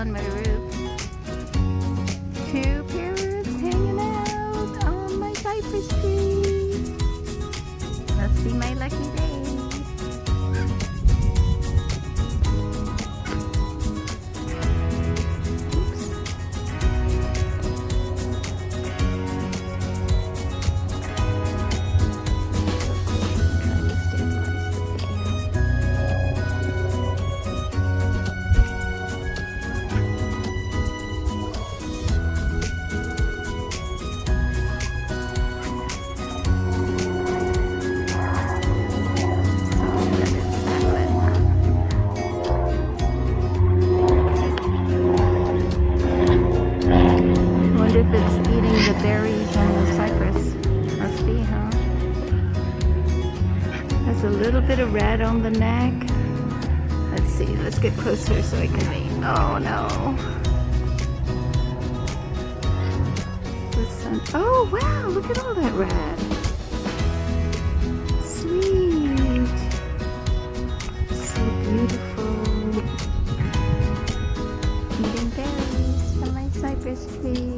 on my roof. Two parrots hanging out on my cypress tree. Must be my lucky day. If it's eating the berries on the cypress. Must be, huh? Has a little bit of red on the neck. Let's see, let's get closer so I can eat. Oh no. The sun. Oh wow, look at all that red. Sweet. So beautiful. Eating berries from my cypress tree.